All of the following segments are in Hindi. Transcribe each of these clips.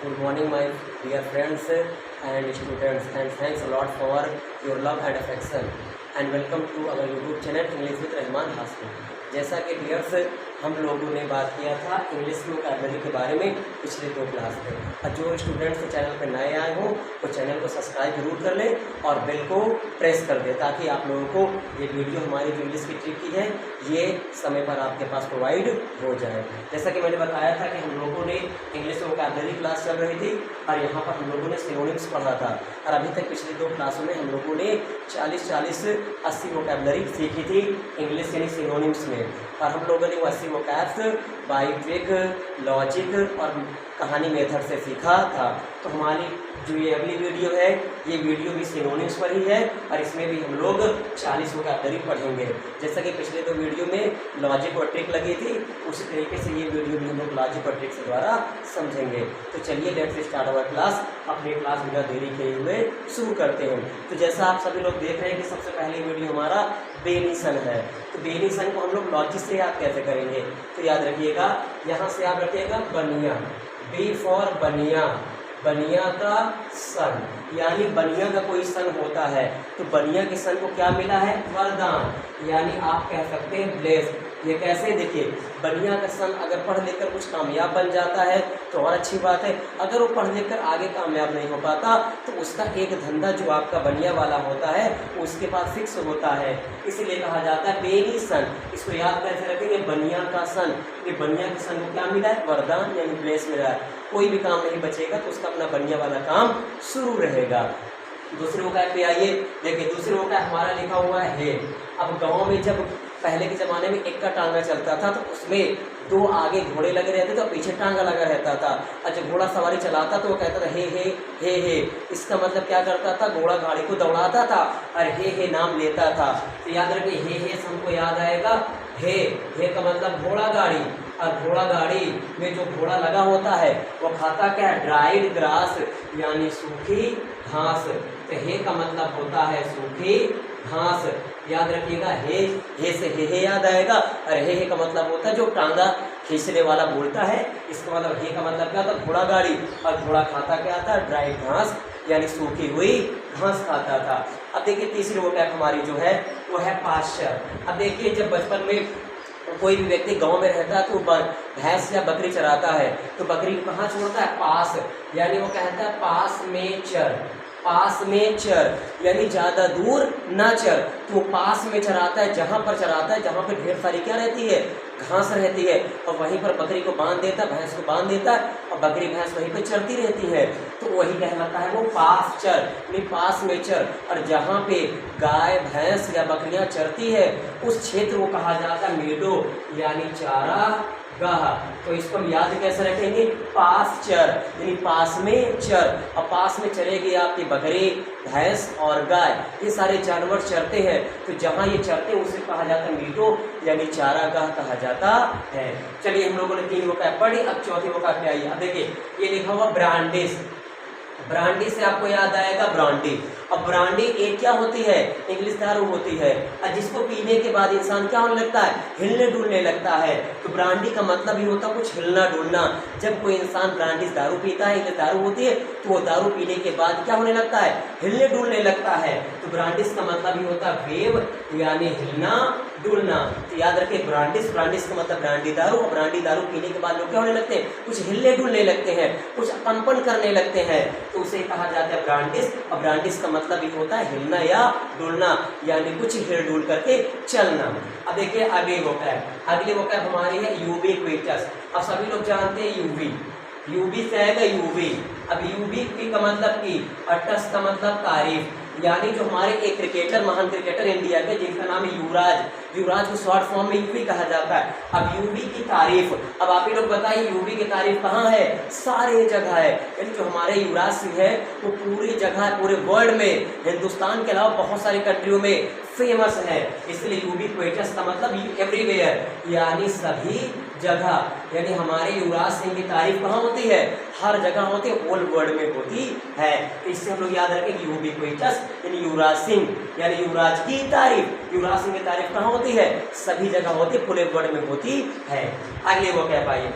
Good morning, my dear friends and students, and thanks a lot for your love and affection. And welcome to our YouTube channel English with Rahman Hassan. जैसा कि डियर्स हम लोगों ने बात किया था इंग्लिश वोकैबुलरी के बारे में पिछले 2 क्लास में, और जो स्टूडेंट्स चैनल पर नए आए हों वो चैनल को सब्सक्राइब जरूर कर लें और बेल को प्रेस कर दें, ताकि आप लोगों को ये वीडियो हमारी जो इंग्लिश की ट्रिक की है ये समय पर आपके पास प्रोवाइड हो जाए। जैसा कि मैंने बताया था कि हम लोगों ने इंग्लिश वोकैबुलरी क्लास चल रही थी और यहाँ पर हम लोगों ने सिनोनिम्स पढ़ा था, और अभी तक पिछली 2 क्लासों में हम लोगों ने 40-80 वोकैबुलरी सीखी थी इंग्लिश यानी सिनोनिम्स में, और हम लोगों ने वो 80 वोकैब्स बाय ट्रिक, लॉजिक और कहानी मेथड से सीखा था। तो हमारी जो ये अगली वीडियो है ये वीडियो भी सिनोनिम्स पर ही है, और इसमें भी हम लोग 40 वोकैबुलरी पढ़ेंगे। जैसा कि पिछले 2 वीडियो में लॉजिक और ट्रिक लगी थी, उसी तरीके से ये वीडियो भी हम लोग लॉजिक और ट्रिक से द्वारा समझेंगे। तो चलिए लेट्स स्टार्ट आवर क्लास। अपनी क्लास बिना देरी किए हुए शुरू करते हैं। तो जैसा आप सभी लोग देख रहे हैं कि सबसे पहली वीडियो हमारा बेनिसन है, तो बेनिसन को हम लोग लॉजिक से याद कैसे करेंगे? तो याद रखिएगा, यहाँ से याद रखिएगा बनिया, बी फॉर बनिया, बनिया का सन, यानी बनिया का कोई सन होता है तो बनिया के सन को क्या मिला है? वरदान, यानी आप कह सकते हैं ब्लेस। ये कैसे? देखिए, बनिया का सन अगर पढ़ लिख कर कुछ कामयाब बन जाता है तो और अच्छी बात है, अगर वो पढ़ लिख कर आगे कामयाब नहीं हो पाता तो उसका एक धंधा जो आपका बनिया वाला होता है उसके पास फिक्स होता है, इसलिए कहा जाता है बेनी सन। इसको याद कैसे रखेंगे? बनिया का सन, ये बनिया के सन को क्या मिला है? वरदान यानी ब्लेस मिला है। कोई भी काम नहीं बचेगा तो उसका अपना बनिया वाला काम शुरू रहेगा। दूसरे वोकैब पे आइए, देखिए दूसरे वोकैब हमारा लिखा हुआ है। अब गाँव में जब पहले के ज़माने में एक का टांगा चलता था तो उसमें 2 आगे घोड़े लगे रहते थे और पीछे टांगा लगा रहता था, और जब घोड़ा सवारी चलाता तो वो कहता था हे हे हे हे। इसका मतलब क्या करता था? घोड़ा गाड़ी को दौड़ाता था और हे नाम लेता था। तो याद रखिए, हे से हमको याद आएगा हे का मतलब घोड़ा गाड़ी, और घोड़ा गाड़ी में जो घोड़ा लगा होता है वो खाता क्या है? ड्राइड ग्रास, यानी सूखी घास। तो हे का मतलब होता है सूखी घास। याद रखिएगा, हे से हे याद आएगा, और हे का मतलब होता है जो टांगा खींचने वाला बोलता है। इसका मतलब हे का मतलब क्या था? घोड़ा गाड़ी, और घोड़ा खाता क्या था? ड्राई घास, यानी सूखी हुई घास खाता था। अब देखिए तीसरी वोकैब हमारी जो है वो है पास्चर। अब देखिए, जब बचपन में कोई भी व्यक्ति गांव में रहता है तो भैंस या बकरी चराता है तो बकरी को कहाँ छोड़ता है? पास, यानी वो कहता है पास में चर, पास में चर, यानी ज़्यादा दूर ना चर। तो पास में चराता है, जहाँ पर चराता है जहाँ पर ढेर सारी क्या रहती है? घास रहती है, और वहीं पर बकरी को बांध देता है, भैंस को बांध देता है, और बकरी भैंस वहीं पर चरती रहती है। तो वही कहलाता है वो पास चर, यानी पास में चर। और जहाँ पे गाय भैंस या बकरियाँ चरती है उस क्षेत्र को कहा जाता है मेडो, यानी चारा गाह। तो इसको हम याद कैसे रखेंगे? पास चर, यानी पास में चर, और पास में चरेगी आपकी बकरी भैंस और गाय, ये सारे जानवर चरते हैं। तो जहाँ ये चरते हैं उसे कहा जाता है मीडो, यानी चारागाह कहा जाता है। चलिए, हम लोगों ने 3 वोकैब पढ़ी, अब चौथी वोकैब पे आइए। अब देखिए ये लिखा हुआ ब्रांडिस, ब्रांडी से आपको याद आएगा ब्रांडी। अब ब्रांडी एक क्या होती है? इंग्लिश दारू होती है, और जिसको पीने के बाद इंसान क्या होने लगता है? हिलने डुलने लगता है। तो ब्रांडी का मतलब ही होता है कुछ हिलना डुलना। जब कोई इंसान ब्रांडी दारू पीता है, इंग्लिश दारू होती है, तो वो दारू पीने के बाद क्या होने लगता है? हिलने डुलने लगता है। तो ब्रांडिस का मतलब ही होता है वेव, यानी हिलना डुलना। तो याद रखिए ब्रांडिस, ब्रांडिस का मतलब ब्रांडी दारू, और ब्रांडी दारू पीने के बाद लोग क्या होने लगते हैं? कुछ हिलने डुलने लगते हैं, कुछ कंपन करने लगते हैं, तो उसे कहा जाता है ब्रांडिस। और ब्रांडिस का मतलब ही होता है हिलना या डुलना, यानी कुछ हिल डुल करके चलना। अब देखिए अगली वोकैब हमारी है यूबिक्विटस। अब सभी लोग जानते हैं यूवी, यूबी से आएगा यूवी। अब यूबी का मतलब की, और टस का मतलब तारीफ, यानी जो हमारे एक क्रिकेटर, महान क्रिकेटर इंडिया के जिनका नाम है युवराज, युवराज को शॉर्ट फॉर्म में यूवी कहा जाता है। अब यूवी की तारीफ, अब आप ही लोग बताइए यूवी की तारीफ कहाँ है? सारे जगह है, यानी जो हमारे युवराज सिंह है वो पूरी जगह, पूरे वर्ल्ड में, हिंदुस्तान के अलावा बहुत सारी कंट्रियों में फेमस है। इसलिए यूबिक्विटस का मतलब एवरीवेयर, यानी सभी जगह, यानी हमारे युवराज सिंह की तारीफ कहाँ होती है? हर जगह होती है, होल वर्ल्ड में होती है। तो इससे हम लोग याद रखेंगे यूबिक्विटस, यानी युवराज सिंह, यानी युवराज की तारीफ। युवराज सिंह की तारीफ कहाँ होती है? सभी जगह होती है, पूरे वर्ल्ड में होती है। अगले वो कह पाइए,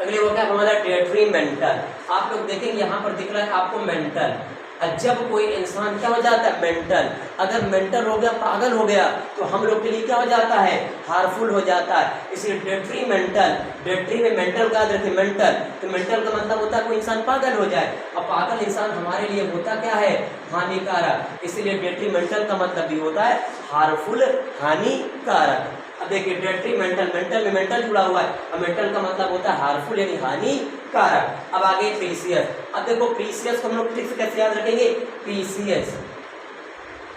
अगले वो क्या हमारा डेट्रीमेंटल। आप लोग देखेंगे यहाँ पर दिख रहा है आपको मेंटल। जब कोई इंसान क्या हो जाता है मेंटल, अगर मेंटल हो गया पागल हो गया तो हम लोग के लिए क्या हो जाता है हार्मफुल हो जाता है। इसलिए डेट्रीमेंटल, डेट्री में मेंटल का याद रखें मेंटल, तो मेंटल का मतलब होता है कोई इंसान पागल हो जाए, और पागल इंसान हमारे लिए होता क्या है हानिकारक। इसलिए डेट्रीमेंटल का मतलब भी होता है हार्मफुल हानिकारक। अब देखिए डेट्रीमेंटल, मेंटल में मेंटल जुड़ा हुआ है और मेंटल का मतलब होता है हार्मफुल यानी हानिकारक। अब आगे प्रीसियस। अब देखो प्रीसियस को हम लोग ट्रिक से कैसे याद रखेंगे प्रीसियस।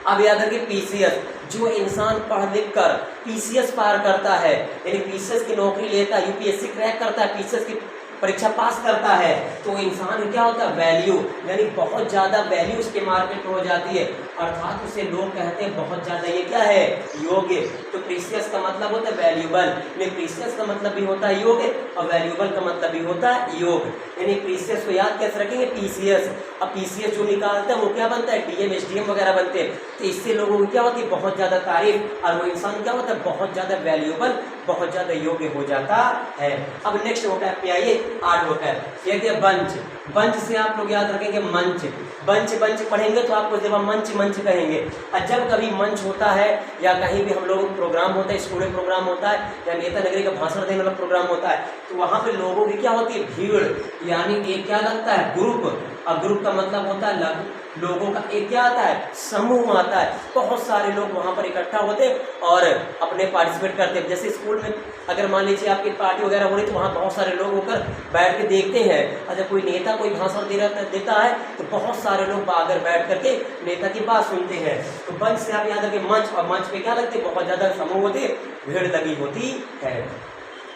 अब याद रखिए पीसीएस, जो इंसान पढ़ लिख कर पीसीएस पार करता है यानी पीसीएस की नौकरी लेता है, यूपीएससी क्रैक करता है, पीसीएस की परीक्षा पास करता है, तो इंसान क्या होता है वैल्यू यानी बहुत ज़्यादा वैल्यू उसके मार्केट में हो जाती है, अर्थात उसे लोग कहते हैं बहुत ज़्यादा ये क्या है योग्य। तो प्रीसियस का मतलब होता है वैल्यूबल, यानी प्रीसियस का मतलब भी होता है योग्य और वैल्यूबल का मतलब भी होता है योग। यानी प्रीसियस को याद कैसे रखेंगे पीसीएस। अब पीसीएस जो निकालता है वो क्या बनता है डीएम एसडीएम वगैरह बनते हैं, तो इससे लोगों की क्या होती है बहुत ज़्यादा तारीफ, और वो इंसान क्या होता है बहुत ज़्यादा वैल्यूबल बहुत ज़्यादा योग्य हो जाता है। अब नेक्स्ट वोकैब पे आइए, आठ वोकैब। ये बंच, बंच से आप लोग याद रखेंगे मंच, बंच बंच पढ़ेंगे तो आपको जब मंच मंच कहेंगे। और जब कभी मंच होता है या कहीं भी हम लोग प्रोग्राम होता है, स्कूल में प्रोग्राम होता है या नेता नगरी का भाषण देने वाला प्रोग्राम होता है, तो वहाँ पे लोगों की क्या होती है भीड़, यानी एक क्या लगता है ग्रुप, और ग्रुप का मतलब होता है लोगों का एक क्या आता है समूह आता है, बहुत सारे लोग वहाँ पर इकट्ठा होते और अपने पार्टिसिपेट करते हैं। जैसे स्कूल में अगर मान लीजिए आपकी पार्टी वगैरह हो रही तो वहाँ बहुत सारे लोग होकर बैठ के देखते हैं, और जब कोई नेता कोई भाषण देता है तो बहुत सारे लोग आकर बैठ करके नेता की बात सुनते हैं। तो मंच से आप याद रखें मंच, और मंच पे क्या लगते बहुत ज़्यादा समूह होते भीड़ लगी होती है।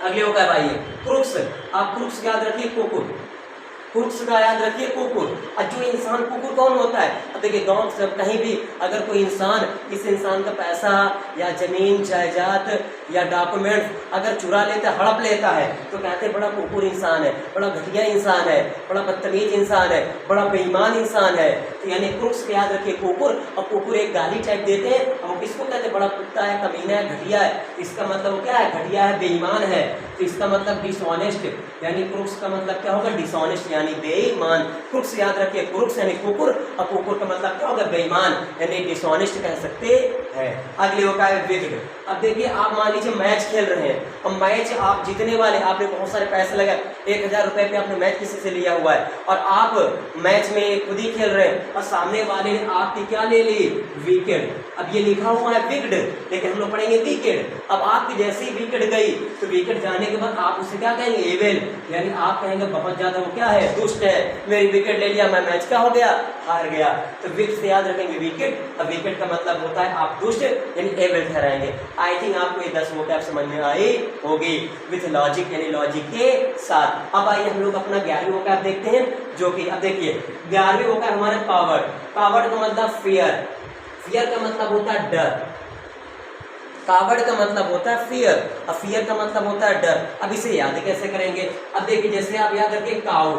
अगले होगा भाई क्रुक्स। आप क्रुक्स याद रखिए कुकुर, कुकुर का याद रखिए कुकुर। और जो इंसान कुकुर कौन होता है, अब देखिए गांव से कहीं भी अगर कोई इंसान किसी इंसान का पैसा या जमीन जायदाद या डॉक्यूमेंट्स अगर चुरा लेता है हड़प लेता है तो कहते हैं बड़ा कुकुर इंसान है, बड़ा घटिया इंसान है, बड़ा बदतमीज इंसान है, बड़ा बेईमान इंसान है। तो यानी क्रुक्स के याद रखिए कुकुर, और कुकुर एक गाली टाइप देते हैं और वो किसको कहते हैं बड़ा कुत्ता है, कमीना है, घटिया है। इसका मतलब क्या है घटिया है बेईमान है, तो इसका मतलब डिसऑनेस्ट, यानी क्रुक्स का मतलब क्या होगा डिसऑनेस्ट यानी बेईमान। क्रुक्स याद रखिए क्रुक्स यानी कुकुर, और कुकुर का मतलब क्या होगा बेईमान यानी डिसऑनेस्ट कह सकते हैं। अगले होगा विग्ड। अब देखिए आप मान लीजिए मैच खेल रहे हैं और मैच आप जीतने वाले, आपने बहुत सारे पैसे लगाए, 1000 रुपये पे आपने मैच किसी से लिया हुआ है और आप मैच में खुद ही खेल रहे हैं और सामने वाले ने आपकी क्या ले ली विकेट। अब ये लिखा हुआ है विग्ड लेकिन हम लोग पढ़ेंगे विकेट। अब आपकी जैसी विकेट गई तो विकेट जाने के बाद आप उसे क्या कहेंगे एवेल, यानी आप कहेंगे बहुत ज्यादा वो क्या है दुष्ट है, मेरी विकेट ले लिया मैं मैच क्या हो गया हार गया। तो विकेट से याद रखेंगे विकेट, और विकेट का मतलब होता है आप दुष्ट यानी एवेल ठहराएंगे। आई थिंक आपको ये 10 वोकैब समझ में आई होगी विथ लॉजिक यानी लॉजिक के साथ। अब आइए हम लोग अपना 11वीं वोकैब देखते हैं, जो कि अब देखिए 11वीं वोकैब हमारे पावर्ड। पावर्ड का मतलब फियर, फियर का मतलब होता है डर, कावड़ का मतलब होता है फियर और फियर का मतलब होता है डर। अब इसे याद कैसे करेंगे, अब देखिए जैसे आप याद रखिए काऊ,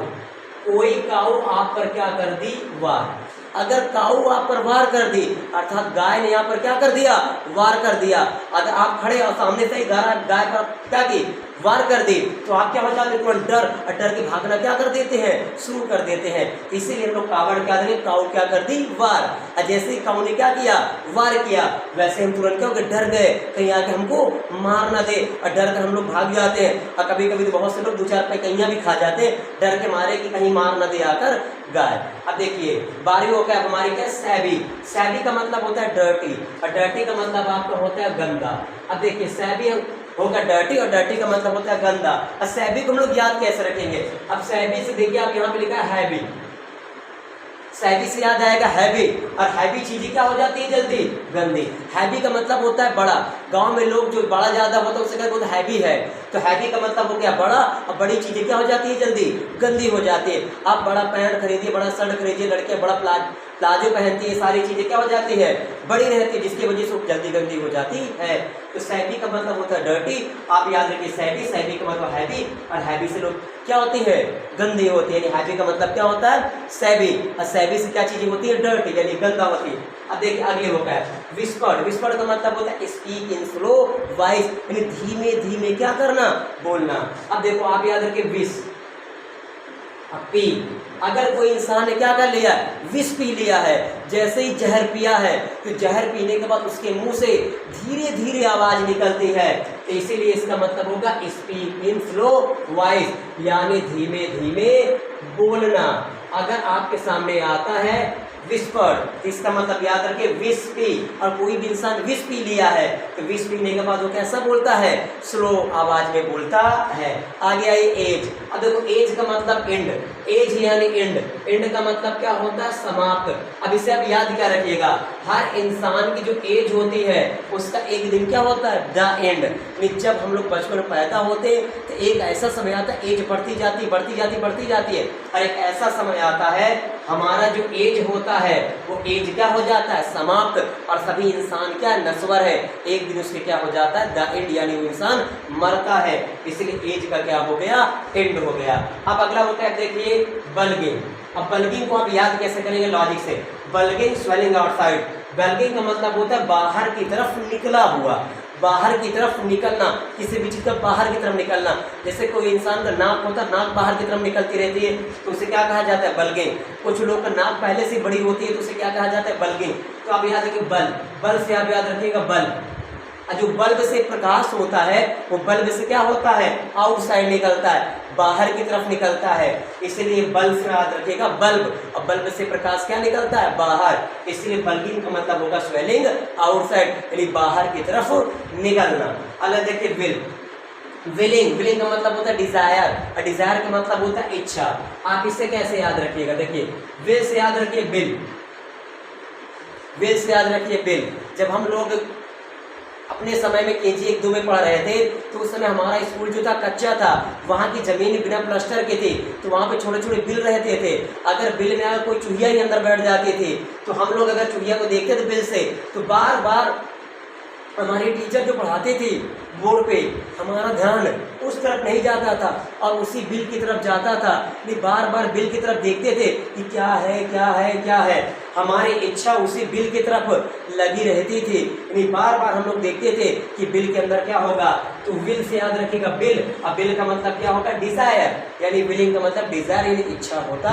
कोई काऊ आप पर क्या कर दी वार, अगर काऊ आप पर वार कर दी अर्थात गाय ने यहाँ पर क्या कर दिया वार कर दिया, अगर आप खड़े और सामने से गाय पर क्या की वार कर दी तो आप क्या हो जाते हैं तुरंत डर, और डर के भागना क्या कर देते हैं शुरू कर देते हैं। इसीलिए हम लोग कावड़ क्या देंगे काऊ क्या कर दी वार, और जैसे ही काऊ ने क्या किया वार किया वैसे हम तुरंत क्या हो गए डर गए कहीं आके हमको मार ना दे, और डर कर हम लोग भाग जाते हैं। और कभी कभी तो बहुत से लोग 2-4 पैकैया भी खा जाते हैं डर के मारे कि कहीं मार ना दे आकर गाय। अब देखिए 12वीं वोकैब हमारी क्या सैबी, सैबी का मतलब होता है डर्टी और डर्टी का मतलब आपका होता है गंदा। अब देखिए सैबी होगा डर्टी और डर्टी का मतलब होता है गंदा, और सैबी को हम लोग याद कैसे रखेंगे। अब सैबी से देखिए आप यहाँ पे लिखा है हैवी, सैबी से याद आएगा हैवी, और हैवी चीजें क्या हो जाती है जल्दी गंदी। हैवी का मतलब होता है बड़ा, गांव में लोग जो बड़ा ज्यादा होता है उसे कहते हैं हैवी है, तो हैवी का मतलब हो गया बड़ा, और बड़ी चीजें क्या हो जाती है जल्दी गंदी हो जाती है। आप बड़ा पैंट खरीदिए, बड़ा शर्ट खरीदिए, लड़के बड़ा प्लाजो पहनती है, सारी चीज़ें क्या हो जाती है, बड़ी रहती है, जिसकी वजह से वो जल्दी गंदी हो जाती है। तो सैबी का मतलब होता है डर्टी। आप याद रखिए सैबी, सैबी का मतलब हैवी, और हैवी से लोग क्या होती है, गंदी होती है। यानी हैवी का मतलब क्या होता है, सैबी, और सैबी से क्या चीज़ें होती है, डर्टी, यानी गंदा होती है। अब देखिए अगले होता है विस्पर्ड। विस्पर्ड का मतलब होता है स्पीक इन स्लो वॉइस, यानी धीमे धीमे क्या करना, बोलना। अब देखो आप याद रखिए विश, पी। अगर कोई इंसान ने क्या कर लिया, विष पी लिया है, जैसे ही जहर पिया है, तो जहर पीने के बाद उसके मुंह से धीरे धीरे आवाज निकलती है, तो इसीलिए इसका मतलब होगा स्पीक इन स्लो वॉइस, यानी धीमे धीमे बोलना। अगर आपके सामने आता है विस्पर्ड, इसका मतलब याद रखिए विष पी, और कोई भी इंसान विष पी लिया है, तो विष पीने के बाद वो कैसा बोलता है, स्लो आवाज में बोलता है। आगे आई एज। अब देखो एज का मतलब एंड, एज यानी एंड, एंड का मतलब क्या होता है, समाप्त। अब इसे आप याद क्या रखिएगा, हर इंसान की जो एज होती है उसका एक दिन क्या होता है, द एंड। जब हम लोग बचपन में पैदा होते हैं तो एक ऐसा समय आता है, एज बढ़ती जाती बढ़ती जाती बढ़ती जाती है, और एक ऐसा समय आता है हमारा जो एज होता है वो एज क्या हो जाता है, समाप्त। और सभी इंसान क्या नश्वर है, एक दिन उसके क्या हो जाता है, द एंड, यानी वो इंसान मरता है, इसलिए एज का क्या हो गया, एंड हो गया। अब अगला होता है देखिए बल्गिंग। अब बल्गिंग को आप याद कैसे करेंगे, लॉजिक से। बल्गिंग स्वेलिंग आउटसाइड, बल्गिंग का मतलब होता है बाहर की तरफ निकला हुआ, बाहर की तरफ निकलना, किसी भी चीज का बाहर की तरफ निकलना। जैसे कोई इंसान का नाक होता है, नाक बाहर की तरफ निकलती रहती है, तो उसे क्या कहा जाता है, बल्गिंग। कुछ लोग का नाक पहले से बड़ी होती है तो उसे क्या कहा जाता है, बल्गिंग। तो आप याद रखिए बल, बल से आप याद रखिएगा बल। जो बल्ब से प्रकाश होता है वो बल्ब से क्या होता है, आउटसाइड निकलता है, बाहर की तरफ निकलता है, इसलिए बल्ब से याद रखिएगा बल्ब। और बल्ब से प्रकाश क्या निकलता है, बाहर, इसलिए बल्बिंग का मतलब होगा स्वेलिंग आउटसाइड, यानी बाहर की तरफ निकलना। अलग देखिए विल, विलिंग, विलिंग का मतलब होता है डिजायर, और डिजायर का मतलब होता है इच्छा। आप इसे कैसे याद रखिएगा, देखिए विल से याद रखिए बिल, विल से याद रखिए बिल। जब हम लोग अपने समय में KG 1-2 में पढ़ रहे थे तो उस समय हमारा स्कूल जो था कच्चा था, वहाँ की जमीन बिना प्लास्टर के थी, तो वहाँ पे छोटे छोटे बिल रहते थे। अगर बिल में अगर कोई चूहिया ही अंदर बैठ जाती थी तो हम लोग अगर चूहिया को देखते थे बिल से, तो बार बार हमारे टीचर जो पढ़ाते थे बोर्ड पे, हमारा ध्यान उस तरफ नहीं जाता था और उसी बिल की तरफ जाता था। नहीं, बार बार बिल की तरफ देखते थे कि क्या है क्या है क्या है, हमारी इच्छा उसी बिल की तरफ लगी रहती थी। यानी बार बार हम लोग देखते थे कि बिल के अंदर क्या होगा, तो विल से याद रखिएगा बिल। अब बिल का मतलब क्या होगा, डिजायर, यानी विलिंग का मतलब डिजायर यानी इच्छा होता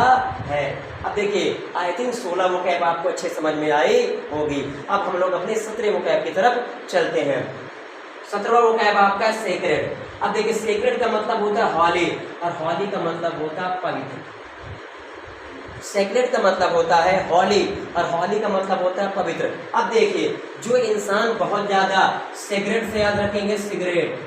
है। अब देखिए आई थिंक 16 वोकैब आपको अच्छे समझ में आई होगी। अब हम लोग अपने 17वें वोकैब की तरफ चलते हैं। 17वां वोकैब आपका है सेक्रेड। अब देखिए सेक्रेड का मतलब होता है हॉली, और हॉली का मतलब होता है पवित्र। सेक्रेड का मतलब होता है हॉली, और हॉली का मतलब होता है पवित्र। अब देखिए जो इंसान बहुत ज्यादा, सिगरेट से याद रखेंगे सिगरेट,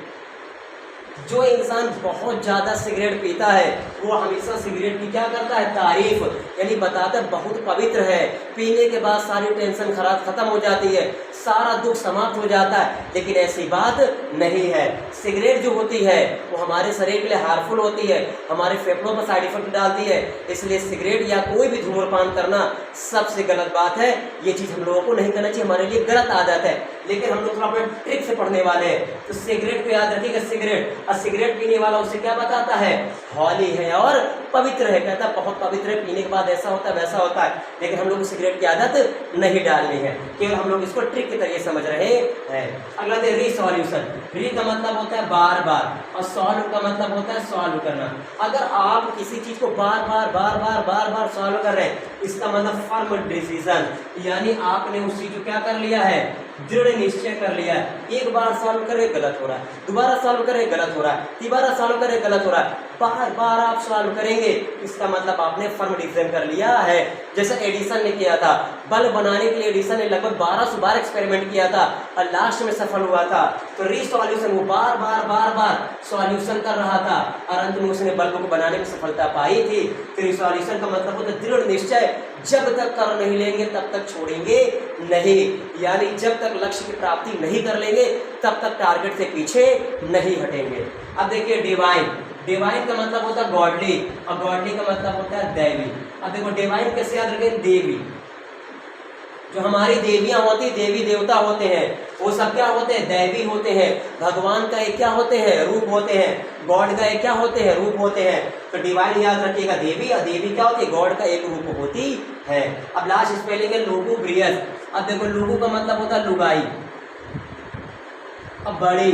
जो इंसान बहुत ज़्यादा सिगरेट पीता है वो हमेशा सिगरेट की क्या करता है, तारीफ, यानी बताता है बहुत पवित्र है, पीने के बाद सारी टेंशन खत्म हो जाती है, सारा दुख समाप्त हो जाता है। लेकिन ऐसी बात नहीं है। सिगरेट जो होती है वो हमारे शरीर के लिए हार्मफुल होती है, हमारे फेफड़ों पर साइड इफेक्ट डालती है, इसलिए सिगरेट या कोई भी धूम्रपान करना सबसे गलत बात है। ये चीज़ हम लोगों को नहीं करना चाहिए, हमारे लिए गलत आदत है। लेकिन हम लोग थोड़ा अपने ट्रिक से पढ़ने वाले हैं, तो सिगरेट को याद रखिएगा सिगरेट, और सिगरेट पीने वाला उसे क्या बताता है, हॉली है और पवित्र है, कहता है बहुत पवित्र है, पीने के बाद ऐसा होता है वैसा होता है। लेकिन हम लोग को सिगरेट की आदत नहीं डालनी है, केवल हम लोग इसको ट्रिक के तरीके समझ रहे हैं। अगला है रिसॉल्यूशन। री का मतलब होता है बार बार, और सॉल्व का मतलब होता है सॉल्व करना। अगर आप किसी चीज को बार बार बार बार बार बार सॉल्व कर रहे हैं, इसका मतलब फर्म डिसीजन, यानी आपने उस चीज को क्या कर लिया है, दृढ़ निश्चय कर लिया है। एक बार सॉल्व करे गलत हो रहा है, दोबारा सॉल्व करे गलत हो रहा है, तीबारा सॉल्व करे गलत हो रहा है, बार बार आप सॉल्व करेंगे, इसका मतलब आपने फर्म डिसीजन कर लिया है। जैसे एडिसन ने किया था, बल्ब बनाने के लिए एडिसन ने लगभग 1200 बार एक्सपेरिमेंट किया था और लास्ट में सफल हुआ था। तो रिसॉल्यूशन, वो बार बार बार बार सॉल्यूशन कर रहा था और अंत में उसने बल्ब को बनाने में सफलता पाई थी। तो रिसॉल्यूशन का मतलब होता है दृढ़ निश्चय, जब तक कर नहीं लेंगे तब तक छोड़ेंगे नहीं, यानी जब तक लक्ष्य की प्राप्ति नहीं कर लेंगे तब तक टारगेट से पीछे नहीं हटेंगे। अब देखिए डिवाइन, डिवाइन का मतलब होता है गॉडली, और गॉडली का मतलब होता है दैवी। अब देखो डिवाइन कैसे याद रखें, देवी, जो हमारी देवियां होती, देवी देवता होते हैं, वो सब क्या होते हैं? दैवी होते हैं। भगवान का एक क्या होते हैं? रूप होते हैं। गॉड का एक क्या होते हैं? रूप होते हैं। तो डिवाइन याद रखिएगा देवी, और देवी क्या होती है? गॉड का एक रूप होती है। अब लास्ट स्पेलिंग है लुगुब्रियस। अब देखो लुगु का मतलब होता है लुगाई, अब बड़ी,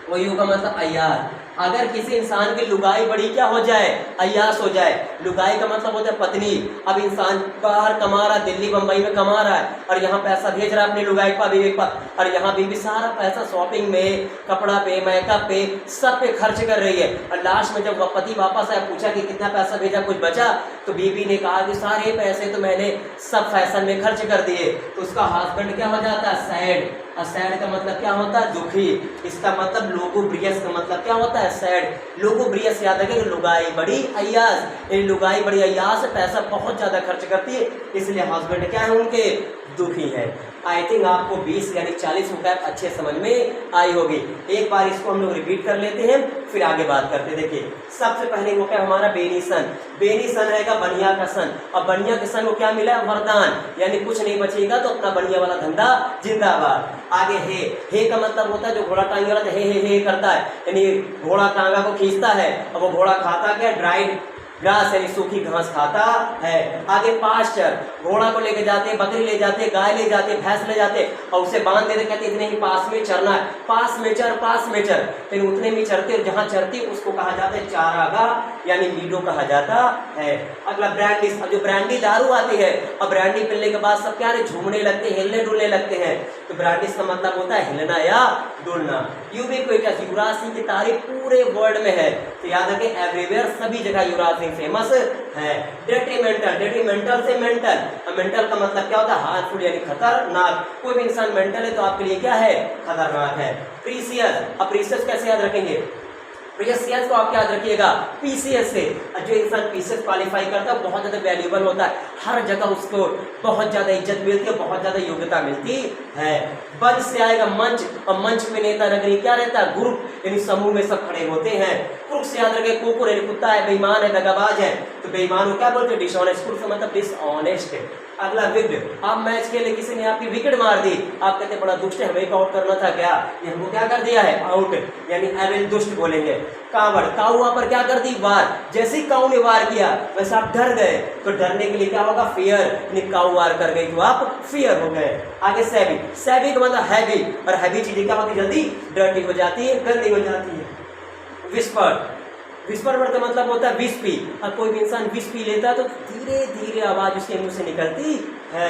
वही का मतलब अय्यास। अगर किसी इंसान की लुगाई बड़ी क्या हो जाए? अय्यास हो जाए। लुगाई का मतलब होता है पत्नी। अब इंसान बाहर कमा रहा, दिल्ली बम्बई में कमा रहा है, और यहाँ पैसा भेज रहा है अपनी लुगाई पर, बीवी पर, और यहाँ बीवी सारा पैसा शॉपिंग में, कपड़ा पे, मेकअप पे, सब पे खर्च कर रही है। और लास्ट में जब पति वापस आया, पूछा कि कितना पैसा भेजा, कुछ बचा? तो बीवी ने कहा कि सारे पैसे तो मैंने सब फैशन में खर्च कर दिए। तो उसका हस्बैंड क्या हो जाता है? सैड। और सैड का मतलब क्या होता है? दुखी। इसका मतलब लुगुब्रियस का मतलब क्या होता है? सैड। लुगुब्रियस याद रखें, लुगाई बड़ी अय्यास। लुगाई बड़ी अय्यास पैसा बहुत ज्यादा खर्च करती है, इसलिए हस्बैंड क्या है उनके? दुखी है। आई थिंक आपको 20 यानी 40 वोकैब अच्छे समझ में आई होगी। एक बार इसको हम लोग रिपीट कर लेते हैं, फिर आगे बात करते हैं। देखिए सबसे पहले वोकैब हमारा बेनीसन। बेनीसन रहेगा बनिया का सन, और बनिया के सन को क्या मिला है? वरदान, यानी कुछ नहीं बचेगा तो अपना बनिया वाला धंधा जिंदाबाद। आगे हे का मतलब होता है जो घोड़ा टांगे वाला हे करता है, यानी घोड़ा टांगा को खींचता है, और वो घोड़ा खाता क्या? ड्राइड ग्रास यानी सूखी घास खाता है। आगे पास्चर, घोड़ा को लेके जाते, बकरी ले जाते, गाय ले जाते, भैंस ले जाते, और उसे बांध देते, कहते इतने ही पास में चरना है, पास में चर, फिर उतने में चरते, और जहाँ चरती उसको कहा जाता है चारागाह यानी मीडो कहा जाता है। अगला ब्रांडी। अब जो ब्रांडी दारू आती है, अब ब्रांडी पीने के बाद सब क्या झूमने लगते, हिलने डुलने लगते हैं, तो ब्रांडी का मतलब होता है हिलना या डुलना। यूबिक्विटस, युवराज सिंह की तारीफ पूरे वर्ल्ड में है, तो याद रखें एवरीवेयर, सभी जगह युवराज सिंह फेमस है। डेट्रीमेंटल, डेट्रीमेंटल से मेंटल, मेंटल का मतलब क्या होता है? हार्मफुल यानी खतरनाक। कोई भी इंसान मेंटल है तो आपके लिए क्या है? खतरनाक है। प्रीसियस, अब प्रीसियस कैसे याद रखेंगे? प्रीसियस को आप याद रखिएगा पीसीएस से। जो इंसान पीसीएस क्वालिफाई करता है बहुत ज़्यादा वैल्यूबल होता है, हर जगह उसको बहुत ज़्यादा इज्जत मिलती है, बहुत ज़्यादा योग्यता मिलती है। वंश से आएगा मंच, और मंच में नेता नगरी क्या रहता है? ग्रुप, यानी समूह में सब खड़े होते हैं। क्रुक से याद रखे कुकुर यानी कुत्ता है, बेईमान है, दगाबाज है, तो बेईमान को क्या बोलते हैं? डिसऑनेस्ट। क्रुक से मतलब डिसऑनेस्ट है। अगला विकेट, आप मैच खेले, किसी ने आपकी विकेट मार दी, आप कहते बड़ा दुष्ट है, हमें आउट करना था क्या? ये हमको क्या कर दिया है? आउट, यानी एविल, दुष्ट बोलेंगे। कावड़, काऊ वहां पर क्या कर दी? वार। जैसे ही काऊ ने वार किया वैसे आप डर गए, तो डरने के लिए क्या होगा? फियर, यानी काऊ वार कर गई तो आप फियर हो गए। आगे सैवी, सैवी का मतलब हैवी, और हैवी चीजें क्या होती है? जल्दी डर्टी हो जाती है, गंदी हो जाती है। विस्पर, विस्पर वर्ड का मतलब होता है विष पी, और कोई भी इंसान विष पी लेता है तो धीरे धीरे आवाज उसके मुंह से निकलती है।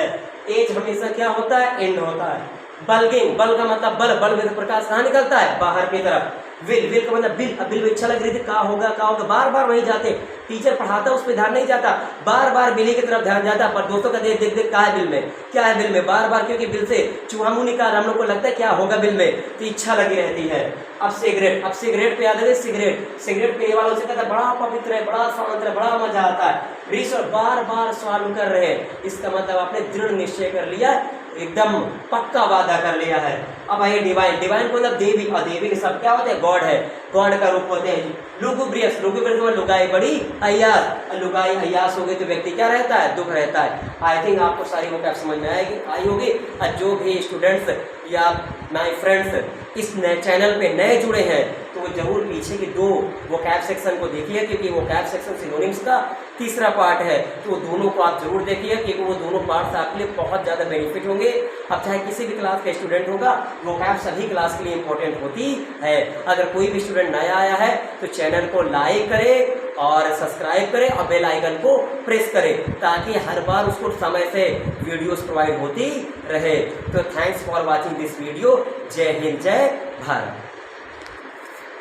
एज हमेशा क्या होता है? एंड होता है। बल्गिंग, बल का मतलब बल, बल में प्रकाश कहाँ निकलता है? बाहर की तरफ। विल, विल का मतलब बिल, अब बिल में इच्छा लग रही थी क्या होगा, बार बार वहीं जाते, टीचर पढ़ाता उस पर ध्यान नहीं जाता, बार बार बिल्ली की तरफ ध्यान जाता, पर दोस्तों का देख देख क्या है बिल में, क्या है बिल में, बार बार, क्योंकि बिल से चूहा मुंह निकाल, हम लोग को लगता है क्या होगा बिल में, तो इच्छा लगी रहती है। अब सिगरेट, अब सिगरेट पे याद है, सिगरेट, सिगरेट पीने वालों से कहता है बड़ा पवित्र है, बड़ा शांत है, बड़ा मजा आता है। रीसर, बार बार स्वागत कर रहे हैं, इसका मतलब आपने दृढ़ निश्चय कर लिया, एकदम पक्का वादा कर लिया है। अब आइए डिवाइन, डिवाइन को मतलब देवी, और देवी के सब क्या होते हैं? गॉड है, गॉड का रूप होते हैं। लुगुब्रियस, लुगुब्रियस में लुगाई बड़ी अय्यास, लुगाई अय्यास हो गई तो व्यक्ति क्या रहता है? दुख रहता है। आई थिंक आपको सारी वो क्या समझ में आएगी, आई होगी। और जो भी स्टूडेंट्स या माय फ्रेंड्स इस नए चैनल पे नए जुड़े हैं तो वो जरूर पीछे की दो वोकैब सेक्शन को देखिए, क्योंकि वोकैब सेक्शन सिनोनिम्स का तीसरा पार्ट है, तो दोनों को आप जरूर देखिए, क्योंकि वो दोनों पार्ट्स आपके लिए बहुत ज़्यादा बेनिफिट होंगे। अब चाहे किसी भी क्लास का स्टूडेंट होगा, वोकैब सभी क्लास के लिए इंपॉर्टेंट होती है। अगर कोई भी स्टूडेंट नया आया है तो चैनल को लाइक करे और सब्सक्राइब करें और बेल आइकन को प्रेस करें, ताकि हर बार उसको समय से वीडियोस प्रोवाइड होती रहे। तो thanks for watching this video. जय हिंद, जय भारत।